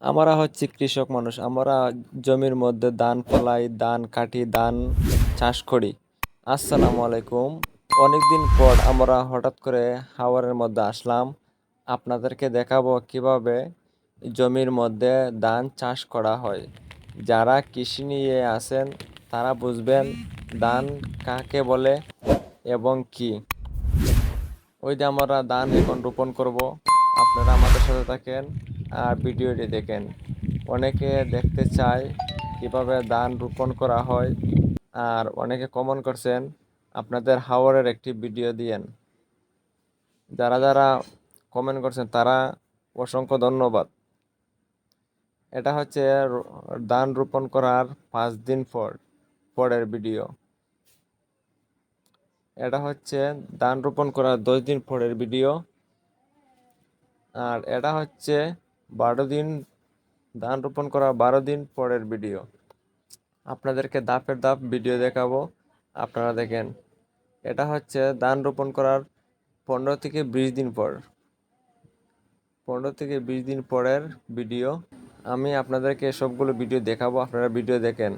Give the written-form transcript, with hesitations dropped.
আমরা হচ্ছি কৃষক মানুষ। আমরা জমির মধ্যে ধান ফলাই, ধান কাটি, ধান চাষ করি। আসসালামু আলাইকুম। অনেকদিন পর আমরা হঠাৎ করে হাওরের মধ্যে আসলাম। আপনাদেরকে দেখাবো কিভাবে জমির মধ্যে ধান চাষ করা হয়। যারা কৃষি নিয়ে আছেন তারা বুঝবেন ধান কাকে বলে এবং কি। ওই যে আমরা ধান এখন রোপণ করব। আপনারা আমাদের সাথে থাকেন আর ভিডিওটি দেখেন। অনেকে দেখতে চায় কিভাবে ধান রোপণ করা হয়, আর অনেকে কমেন্ট করছেন আপনাদের হাওরের একটি ভিডিও দিয়েন। যারা যারা কমেন্ট করছেন তারা অসংখ্য ধন্যবাদ। এটা হচ্ছে ধান রোপণ করার 5 দিন পরের ভিডিও। এটা হচ্ছে ধান রোপণ করার 10 দিন পরের ভিডিও। আর এটা হচ্ছে 12 দিন, ধান রোপণ করা 12 দিন পরের ভিডিও। আপনাদেরকে ধাপের ধাপ ভিডিও দেখাবো, আপনারা দেখেন। এটা হচ্ছে ধান রোপণ করার 15 থেকে 20 দিন পর, 15 থেকে 20 দিন পরের ভিডিও। আমি আপনাদেরকে সবগুলো ভিডিও দেখাবো, আপনারা ভিডিও দেখেন।